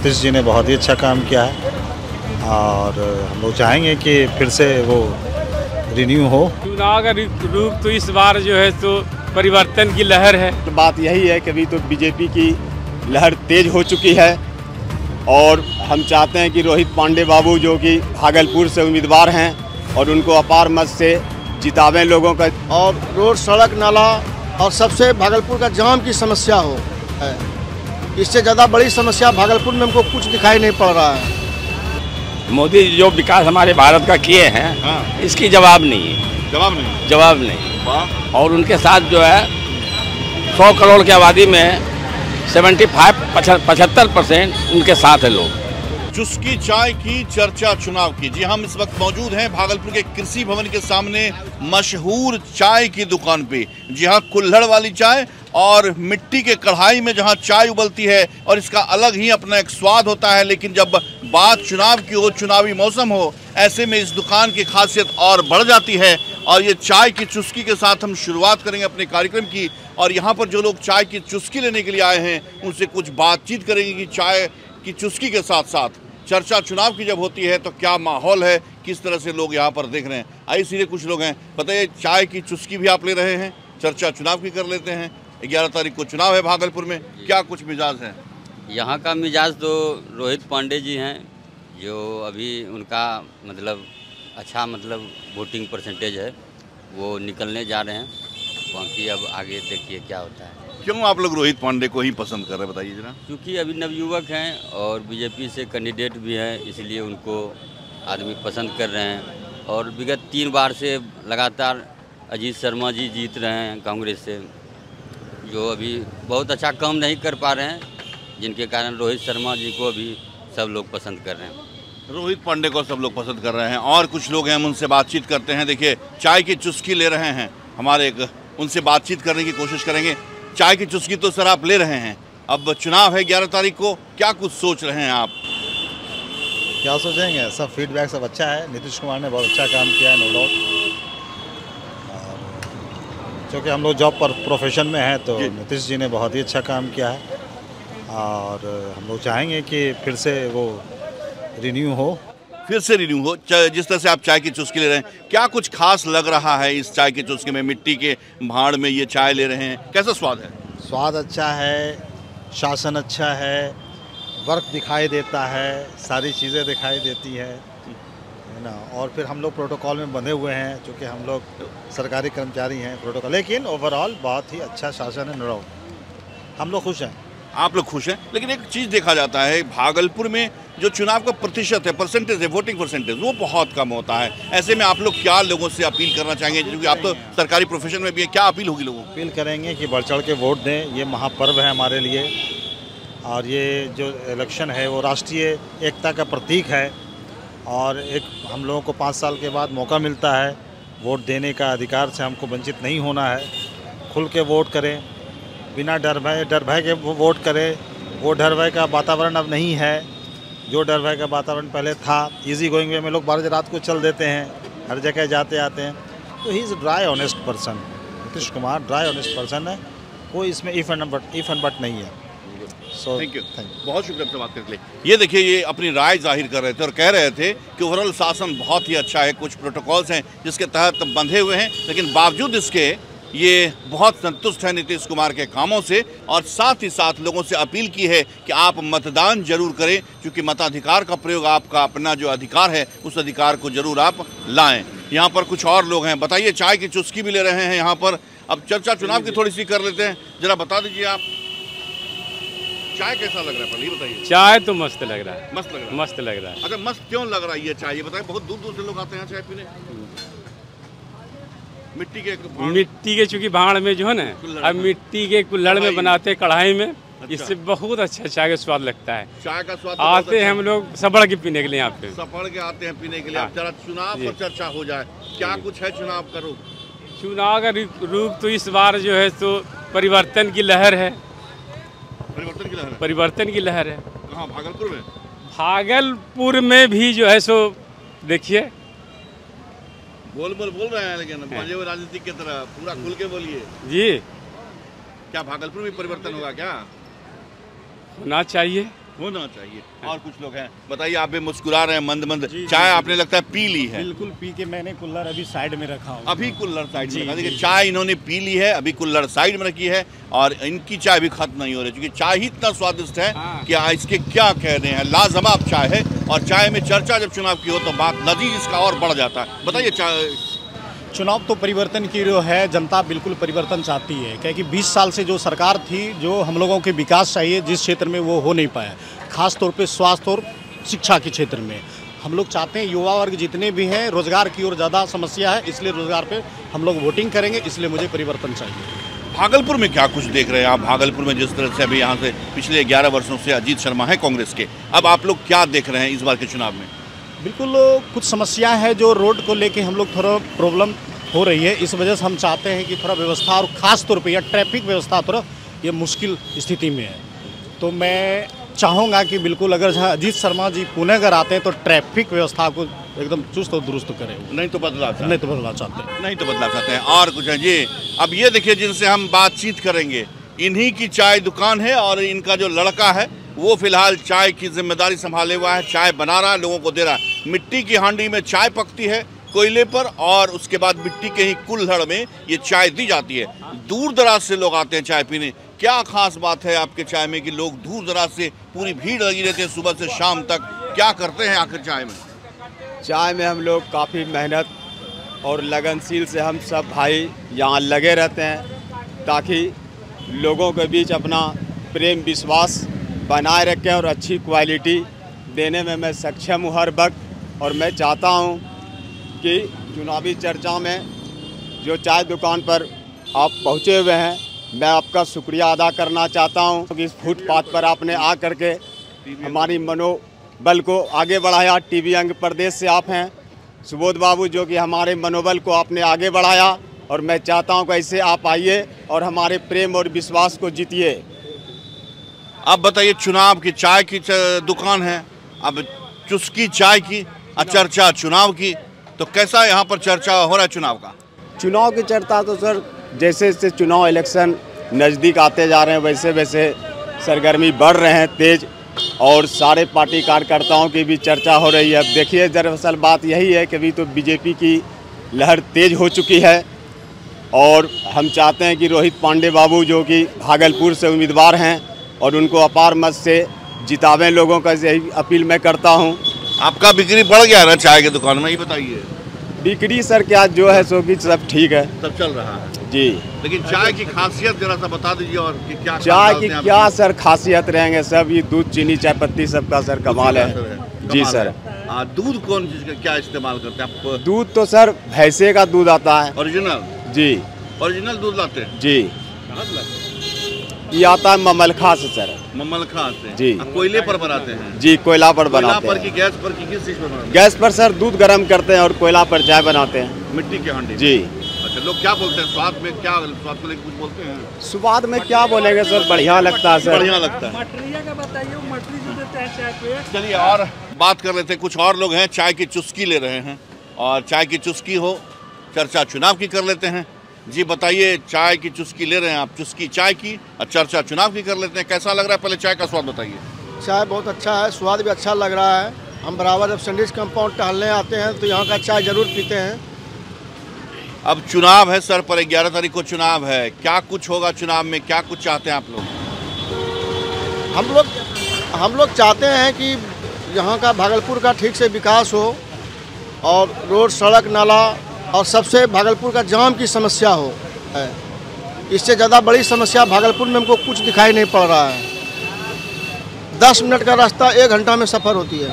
नीतीश जी ने बहुत ही अच्छा काम किया है और हम लोग चाहेंगे कि फिर से वो रिन्यू हो। चुनाव का रूप तो इस बार जो है तो परिवर्तन की लहर है। तो बात यही है कि अभी तो बीजेपी की लहर तेज हो चुकी है और हम चाहते हैं कि रोहित पांडे बाबू जो कि भागलपुर से उम्मीदवार हैं और उनको अपार मत से जितावें लोगों का, और रोड सड़क नाला और सबसे भागलपुर का जाम की समस्या हो है। इससे ज़्यादा बड़ी समस्या भागलपुर में हमको कुछ दिखाई नहीं पड़ रहा है। मोदी जो विकास हमारे भारत का किए हैं इसकी जवाब नहीं है। जवाब नहीं। और उनके साथ जो है 100 करोड़ की आबादी में 75-75% उनके साथ है लोग। चुस्की चाय की चर्चा चुनाव की। जी हम इस वक्त मौजूद हैं भागलपुर के कृषि भवन के सामने मशहूर चाय की दुकान पे। जी हाँ, कुल्हड़ वाली चाय और मिट्टी के कढ़ाई में जहां चाय उबलती है और इसका अलग ही अपना एक स्वाद होता है। लेकिन जब बात चुनाव की हो, चुनावी मौसम हो, ऐसे में इस दुकान की खासियत और बढ़ जाती है। और ये चाय की चुस्की के साथ हम शुरुआत करेंगे अपने कार्यक्रम की। और यहाँ पर जो लोग चाय की चुस्की लेने के लिए आए हैं उनसे कुछ बातचीत करेंगे कि चाय की चुस्की के साथ साथ चर्चा चुनाव की जब होती है तो क्या माहौल है, किस तरह से लोग यहाँ पर देख रहे हैं। आइए सीधे कुछ लोग हैं, बताइए चाय की चुस्की भी आप ले रहे हैं, चर्चा चुनाव की कर लेते हैं। 11 तारीख को चुनाव है भागलपुर में, क्या कुछ मिजाज है यहाँ का? मिजाज तो रोहित पांडे जी हैं जो अभी उनका मतलब अच्छा वोटिंग परसेंटेज है, वो निकलने जा रहे हैं। बाकी अब आगे देखिए क्या होता है। क्यों आप लोग रोहित पांडे को ही पसंद कर रहे हैं, बताइए जरा। क्योंकि अभी नवयुवक हैं और बीजेपी से कैंडिडेट भी हैं, इसलिए उनको आदमी पसंद कर रहे हैं। और विगत 3 बार से लगातार अजीत शर्मा जी जीत रहे हैं कांग्रेस से, जो अभी बहुत अच्छा काम नहीं कर पा रहे हैं, जिनके कारण रोहित शर्मा जी को अभी सब लोग पसंद कर रहे हैं। रोहित पांडे को सब लोग पसंद कर रहे हैं। और कुछ लोग हैं, हम उनसे बातचीत करते हैं। देखिए चाय की चुस्की ले रहे हैं हमारे, उनसे बातचीत करने की कोशिश करेंगे। चाय की चुस्की तो सर आप ले रहे हैं, अब चुनाव है 11 तारीख को, क्या कुछ सोच रहे हैं आप? क्या सोचेंगे, सब फीडबैक सब अच्छा है। नीतीश कुमार ने बहुत अच्छा काम किया है, नो डाउट। क्योंकि हम लोग जॉब पर प्रोफेशन में हैं तो नीतीश जी ने बहुत ही अच्छा काम किया है और हम लोग चाहेंगे कि फिर से वो रिन्यू हो। फिर से रिन्यू हो। जिस तरह से आप चाय की चुस्की ले रहे हैं, क्या कुछ खास लग रहा है इस चाय की चुस्की में? मिट्टी के भाड़ में ये चाय ले रहे हैं, कैसा स्वाद है? स्वाद अच्छा है, शासन अच्छा है, वर्क दिखाई देता है, सारी चीज़ें दिखाई देती है ना। और फिर हम लोग प्रोटोकॉल में बंधे हुए हैं, चूँकि हम लोग सरकारी कर्मचारी हैं प्रोटोकॉल, लेकिन ओवरऑल बहुत ही अच्छा शासन है, नो डाउट। हम लोग खुश हैं। आप लोग खुश हैं, लेकिन एक चीज़ देखा जाता है भागलपुर में जो चुनाव का प्रतिशत है, परसेंटेज है, वोटिंग परसेंटेज, वो बहुत कम होता है। ऐसे में आप लोग क्या लोगों से अपील करना चाहेंगे, क्योंकि आप तो सरकारी प्रोफेशन में भी हैं, क्या अपील होगी लोगों को? अपील करेंगे कि बढ़ चढ़ के वोट दें। ये महापर्व है हमारे लिए और ये जो इलेक्शन है वो राष्ट्रीय एकता का प्रतीक है और एक हम लोगों को 5 साल के बाद मौका मिलता है वोट देने का, अधिकार से हमको वंचित नहीं होना है। खुल के वोट करें, बिना डर भय के वोट करें। वो डर भय का वातावरण अब नहीं है, जो डर भय का वातावरण पहले था। इजी गोइंग वे में लोग 12 रात को चल देते हैं, हर जगह जाते आते हैं। तो he is dry honest person. Nitish Kumar dry honest person है, कोई इसमें इफ एंड बट नहीं है। So thank you. बहुत शुक्रिया आपसे बात करने के लिए। ये देखिए, ये अपनी राय जाहिर कर रहे थे और कह रहे थे कि ओवरऑल शासन बहुत ही अच्छा है, कुछ प्रोटोकॉल्स हैं जिसके तहत बंधे हुए हैं, लेकिन बावजूद इसके ये बहुत संतुष्ट है नीतीश कुमार के कामों से। और साथ ही साथ लोगों से अपील की है कि आप मतदान जरूर करें, क्योंकि मताधिकार का प्रयोग आपका अपना जो अधिकार है उस अधिकार को जरूर आप लाएं। यहाँ पर कुछ और लोग हैं, बताइए चाय की चुस्की भी ले रहे हैं यहाँ पर। अब चर्चा चुनाव की थोड़ी सी कर लेते हैं, जरा बता दीजिए आप चाय कैसा लग रहा है, पहले ये बताइए। चाय तो मस्त लग रहा है, मस्त लग रहा है। मस्त लग रहा है। अच्छा, मस्त क्यों लग रहा है ये चाय, ये बताइए। बहुत दूर दूर से लोग आते हैं चाय पीने। मिट्टी के चूंकि भाड़ में जो है ना, अब मिट्टी के कुल्हड़ में बनाते कढ़ाई में, इससे बहुत अच्छा चाय का स्वाद लगता है। चाय का स्वाद आते हैं हम लोग सपड़ के पीने के लिए, यहाँ पे सपड़ के आते हैं पीने के लिए। जरा चुनाव पर चर्चा हो जाए, क्या कुछ है चुनाव का रूप? चुनाव का रूप तो इस बार जो है तो परिवर्तन की लहर है। परिवर्तन की लहर है। कहाँ? भागलपुर में? भागलपुर में भी जो है सो देखिए, बोल रहे हैं, लेकिन राजनीतिक की तरह पूरा खुल के बोलिए जी। क्या भागलपुर में परिवर्तन होगा? क्या होना चाहिए? होना चाहिए। और कुछ लोग हैं, बताइए, आप भी मुस्कुरा रहे हैं मंद मंद, चाय आपने लगता है पी ली है? बिल्कुल पी के मैंने कुल्हड़ अभी साइड में रखा हूँ। अभी कुल्हड़ साइड में रखा, देखिए चाय इन्होंने पी ली है, अभी कुल्हड़ साइड में रखी है और इनकी चाय भी खत्म नहीं हो रही, क्योंकि चाय ही इतना स्वादिष्ट है कि इसके क्या कहने हैं, लाजवाब चाय है। और चाय में चर्चा जब चुनाव की हो तो बात नतीजा इसका और बढ़ जाता है। बताइए, चुनाव तो परिवर्तन की जो है, जनता बिल्कुल परिवर्तन चाहती है, क्योंकि 20 साल से जो सरकार थी, जो हम लोगों के विकास चाहिए जिस क्षेत्र में, वो हो नहीं पाया, खास तौर पे स्वास्थ्य और शिक्षा के क्षेत्र में। हम लोग चाहते हैं युवा वर्ग जितने भी हैं, रोजगार की ओर ज़्यादा समस्या है, इसलिए रोजगार पे हम लोग वोटिंग करेंगे, इसलिए मुझे परिवर्तन चाहिए। भागलपुर में क्या कुछ देख रहे हैं आप? भागलपुर में जिस तरह से अभी यहाँ से पिछले 11 वर्षों से अजीत शर्मा है कांग्रेस के, अब आप लोग क्या देख रहे हैं इस बार के चुनाव में? बिल्कुल कुछ समस्या है जो रोड को लेके हम लोग थोड़ा प्रॉब्लम हो रही है, इस वजह से हम चाहते हैं कि थोड़ा व्यवस्था और ख़ास तौर पे यह ट्रैफिक व्यवस्था थोड़ा ये मुश्किल स्थिति में है। तो मैं चाहूँगा कि बिल्कुल अगर अजीत शर्मा जी पुणे अगर आते हैं तो ट्रैफिक व्यवस्था को एकदम चुस्त और दुरुस्त करें। नहीं तो बदलाव चाहते हैं। और कुछ है जी, अब ये देखिए जिनसे हम बातचीत करेंगे, इन्हीं की चाय दुकान है और इनका जो लड़का है वो फिलहाल चाय की जिम्मेदारी संभाले हुआ है, चाय बना रहा है, लोगों को दे रहा है। मिट्टी की हांडी में चाय पकती है कोयले पर, और उसके बाद मिट्टी के ही कुल्हड़ में ये चाय दी जाती है। दूर दराज से लोग आते हैं चाय पीने। क्या खास बात है आपके चाय में कि लोग दूर दराज से, पूरी भीड़ लगी रहती है सुबह से शाम तक? क्या करते हैं आखिर चाय में? चाय में हम लोग काफ़ी मेहनत और लगनशील से हम सब भाई यहाँ लगे रहते हैं, ताकि लोगों के बीच अपना प्रेम विश्वास बनाए रखें और अच्छी क्वालिटी देने में मैं सक्षम हूँ हर वक्त। और मैं चाहता हूँ कि चुनावी चर्चा में जो चाय दुकान पर आप पहुँचे हुए हैं, मैं आपका शुक्रिया अदा करना चाहता हूँ कि इस फुटपाथ पर आपने आ करके हमारी मनोबल को आगे बढ़ाया। टीवी अंग प्रदेश से आप हैं सुबोध बाबू, जो कि हमारे मनोबल को आपने आगे बढ़ाया, और मैं चाहता हूँ कि ऐसे आप आइए और हमारे प्रेम और विश्वास को जीतिए। अब बताइए, चुनाव की चाय की दुकान है, अब चुस्की चाय की चर्चा चुनाव की, तो कैसा यहाँ पर चर्चा हो रहा है चुनाव का? चुनाव की चर्चा तो सर जैसे जैसे चुनाव इलेक्शन नज़दीक आते जा रहे हैं, वैसे वैसे सरगर्मी बढ़ रहे हैं तेज, और सारे पार्टी कार्यकर्ताओं की भी चर्चा हो रही है। अब देखिए, दरअसल बात यही है कि अभी तो बीजेपी की लहर तेज हो चुकी है, और हम चाहते हैं कि रोहित पांडे बाबू, जो कि भागलपुर से उम्मीदवार हैं, और उनको अपार मत से जितावें लोगों का, यही अपील मैं करता हूं। आपका बिक्री बढ़ गया ना चाय की दुकान में, ये बताइए? बिक्री सर क्या जो है सो कि सब ठीक है, सब चल रहा है जी। लेकिन चाय की खासियत जरा सा बता दीजिए, और कि क्या चाय की क्या सर खासियत रहेंगे? सब ये दूध, चीनी, चाय पत्ती सबका सर कमाल है जी सर। दूध कौन चीज़ का क्या इस्तेमाल करते हैं आप? दूध तो सर भैंसे का दूध आता है, ओरिजिनल जी। ओरिजिनल दूध लाते हैं जी। कहाँ से लाते हैं? ये आता है ममलखा से सर। ममलखा से जी। कोयले पर बनाते हैं? जी, कोयला पर बनाते हैं। हैं। गैस पर की किस चीज़ पर बनाते हैं? गैस पर सर दूध गर्म करते हैं और कोयला पर चाय बनाते हैं, मिट्टी के हांडी जी। अच्छा, लोग क्या बोलते हैं स्वाद में? क्या स्वाद को लेकर कुछ बोलते हैं? स्वाद में क्या बोलेंगे सर, बढ़िया लगता है सर, बढ़िया लगता है। चलिए और बात कर लेते हैं, कुछ और लोग हैं चाय की चुस्की ले रहे हैं, और चाय की चुस्की हो, चर्चा चुनाव की कर लेते हैं। जी बताइए, चाय की चुस्की ले रहे हैं आप, चुस्की चाय की और चर्चा चुनाव की कर लेते हैं, कैसा लग रहा है? पहले चाय का स्वाद बताइए। चाय बहुत अच्छा है, स्वाद भी अच्छा लग रहा है। हम बराबर जब सैंडविच कंपाउंड टहलने आते हैं तो यहाँ का चाय जरूर पीते हैं। अब चुनाव है सर, पर 11 तारीख को चुनाव है, क्या कुछ होगा चुनाव में? क्या कुछ चाहते हैं आप लोग? हम लोग चाहते हैं कि यहाँ का भागलपुर का ठीक से विकास हो, और रोड, सड़क, नाला, और सबसे भागलपुर का जाम की समस्या हो है। इससे ज़्यादा बड़ी समस्या भागलपुर में हमको कुछ दिखाई नहीं पड़ रहा है। 10 मिनट का रास्ता 1 घंटा में सफ़र होती है।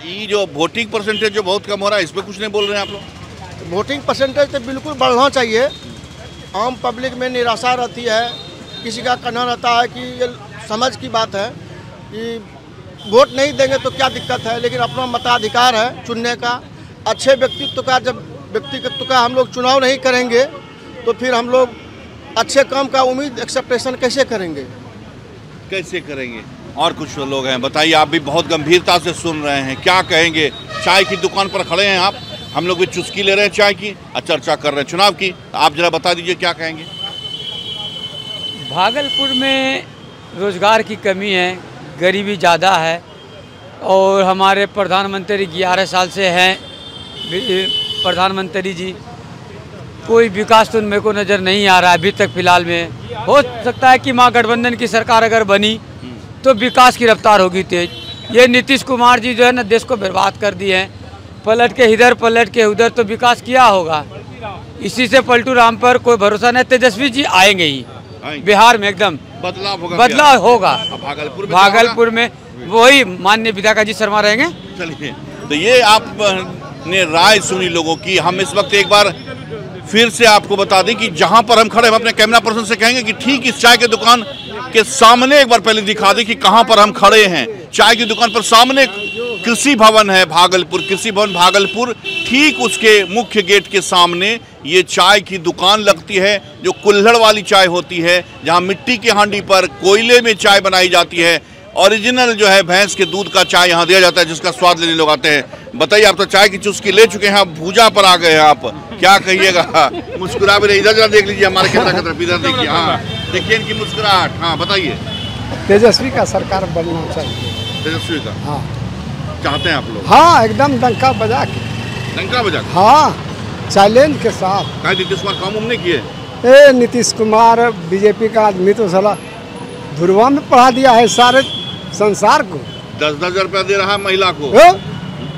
ये जो वोटिंग परसेंटेज जो बहुत कम हो रहा है, इस पर कुछ नहीं बोल रहे हैं आप लोग? वोटिंग परसेंटेज तो बिल्कुल बढ़ना चाहिए। आम पब्लिक में निराशा रहती है, किसी का कहना रहता है कि ये समझ की बात है कि वोट नहीं देंगे तो क्या दिक्कत है, लेकिन अपना मताधिकार है चुनने का। अच्छे व्यक्तित्व का जब व्यक्तित्व का हम लोग चुनाव नहीं करेंगे तो फिर हम लोग अच्छे काम का उम्मीद एक्सेप्टेशन कैसे करेंगे? और कुछ लोग हैं, बताइए, आप भी बहुत गंभीरता से सुन रहे हैं, क्या कहेंगे? चाय की दुकान पर खड़े हैं आप, हम लोग भी चुस्की ले रहे हैं चाय की और चर्चा कर रहे हैं चुनाव की, आप जरा बता दीजिए क्या कहेंगे? भागलपुर में रोजगार की कमी है, गरीबी ज़्यादा है और हमारे प्रधानमंत्री 11 साल से हैं प्रधानमंत्री जी, कोई विकास तो मेरे को नज़र नहीं आ रहा है अभी तक फ़िलहाल में। हो सकता है कि महागठबंधन की सरकार अगर बनी तो विकास की रफ्तार होगी तेज। ये नीतीश कुमार जी जो है ना देश को बर्बाद कर दिए हैं, पलट के इधर पलट के उधर, तो विकास किया होगा। इसी से पलटू राम पर कोई भरोसा नहीं। तेजस्वी जी आएंगे ही बिहार में, एकदम बदलाव होगा। भागलपुर में वही माननीय विधायक अजीत शर्मा रहेंगे। चलिए, तो ये आपने राय सुनी लोगों की। हम इस वक्त एक बार फिर से आपको बता दें कि जहां पर हम खड़े, हम अपने कैमरा पर्सन से कहेंगे कि ठीक इस चाय की दुकान के सामने एक बार पहले दिखा दें कि कहां पर हम खड़े हैं। चाय की दुकान पर सामने कृषि भवन है भागलपुर, कृषि भवन भागलपुर, ठीक उसके मुख्य गेट के सामने ये चाय की दुकान लगती है, जो कुल्हड़ वाली चाय होती है, जहां मिट्टी के हांडी पर कोयले में चाय बनाई जाती है। ओरिजिनल जो है भैंस के दूध का चाय यहाँ दिया जाता है, जिसका स्वाद लेने लोग आते हैं। बताइए, आप तो चाय की चुस्की ले चुके हैं, आप भूजा पर आ गए हैं, आप क्या कहिएगा? मुस्कुरा भी रहे, इधर जरा देख लीजिए हमारे कैमरा की तरफ, इधर देखिए। हाँ, देखिए इनकी मुस्कुराहट। हाँ, बताइए। तेजस्वी का सरकार बनना चाहिए। तेजस्वी का? हाँ। चाहते हैं आप लोग? हाँ, एकदम डंका बजा के। डंका बजा के? हाँ, चैलेंज के साथ। क्या नीतीश कुमार काम नहीं किए? नीतीश कुमार बीजेपी का आदमी तो साला धुरवा में पढ़ा दिया है सारे संसार को। 10-10 हजार रुपया दे रहा है महिला को।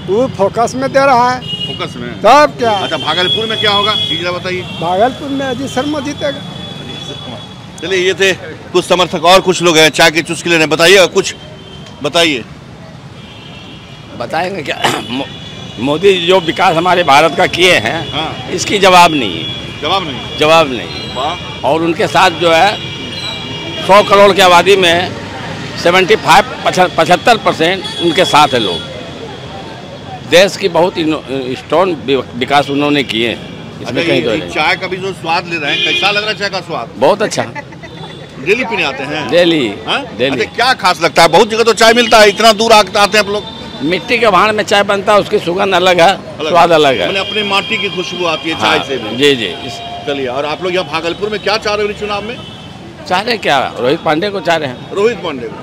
वो फोकस में दे रहा है। फोकस में? तब क्या? अच्छा, भागलपुर में क्या होगा ये बताइए। भागलपुर में अजीत शर्मा जीतेगा। चलिए, ये थे कुछ समर्थक और कुछ लोग हैं चाय की चुस्की लेने। बताइए कुछ, बताइए। बताएंगे क्या? मोदी जो विकास हमारे भारत का किए हैं, हाँ। इसकी जवाब नहीं है। जवाब नहीं। और उनके साथ जो है 100 करोड़ की आबादी में 75% उनके साथ है लोग। देश की बहुत स्ट्रॉन्ग विकास उन्होंने किए हैं, इसमें कहीं तो नहीं। चाय का भी जो स्वाद ले रहे हैं, कैसा लग रहा है चाय का स्वाद? बहुत अच्छा। डेली पीने आते हैं? डेली। अच्छा, क्या खास लगता है? बहुत जगह तो चाय मिलता है, इतना दूर आते हैं आप लोग। मिट्टी के भांड में चाय बनता है, उसकी सुगंध अलग है, स्वाद अलग है। अपनी माटी की खुशबू आती है चाय से भी। जी जी। चलिए, और आप लोग यहाँ भागलपुर में क्या चाह रहे हो चुनाव में? चाह रहे क्या? रोहित पांडे को चाह रहे हैं। रोहित पांडे को।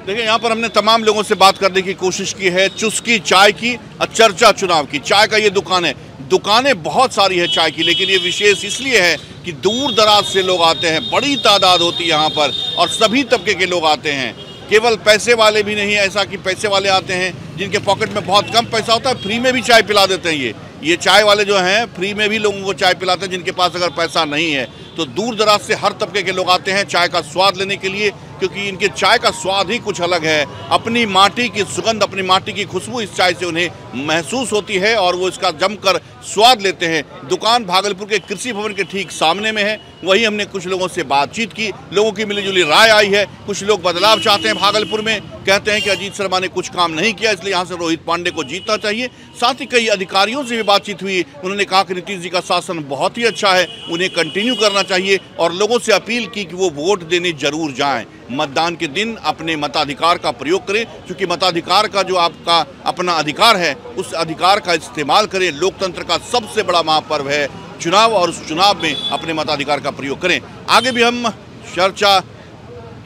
देखिए, यहाँ पर हमने तमाम लोगों से बात करने की कोशिश की है। चुस्की चाय की और चर्चा चुनाव की। चाय का ये दुकान है, दुकानें बहुत सारी है चाय की, लेकिन ये विशेष इसलिए है कि दूर दराज से लोग आते हैं, बड़ी तादाद होती है यहाँ पर, और सभी तबके के लोग आते हैं। केवल पैसे वाले भी नहीं, ऐसा कि पैसे वाले आते हैं जिनके पॉकेट में बहुत कम पैसा होता है, फ्री में भी चाय पिला देते हैं। ये चाय वाले जो हैं फ्री में भी लोगों को चाय पिलाते हैं जिनके पास अगर पैसा नहीं है। तो दूर दराज से हर तबके के लोग आते हैं चाय का स्वाद लेने के लिए, क्योंकि इनके चाय का स्वाद ही कुछ अलग है। अपनी माटी की सुगंध, अपनी माटी की खुशबू इस चाय से उन्हें महसूस होती है और वो इसका जमकर स्वाद लेते हैं। दुकान भागलपुर के कृषि भवन के ठीक सामने में है। वहीं हमने कुछ लोगों से बातचीत की, लोगों की मिलीजुली राय आई है। कुछ लोग बदलाव चाहते हैं भागलपुर में, कहते हैं कि अजीत शर्मा ने कुछ काम नहीं किया, इसलिए यहाँ से रोहित पांडे को जीतना चाहिए। साथ ही कई अधिकारियों से भी बातचीत हुई, उन्होंने कहा कि नीतीश जी का शासन बहुत ही अच्छा है, उन्हें कंटिन्यू करना चाहिए, और लोगों से अपील की कि वो वोट देने जरूर जाएं। मतदान के दिन अपने मताधिकार का प्रयोग करें, क्योंकि मताधिकार का जो आपका अपना अधिकार है, उस अधिकार का इस्तेमाल करें। लोकतंत्र का सबसे बड़ा महापर्व है चुनाव, और उस चुनाव में अपने मताधिकार का प्रयोग करें। आगे भी हम चर्चा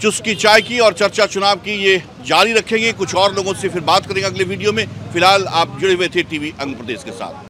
चुस्की चाय की और चर्चा चुनाव की ये जारी रखेंगे। कुछ और लोगों से फिर बात करेंगे अगले वीडियो में। फिलहाल आप जुड़े हुए थे टीवी अंग प्रदेश के साथ।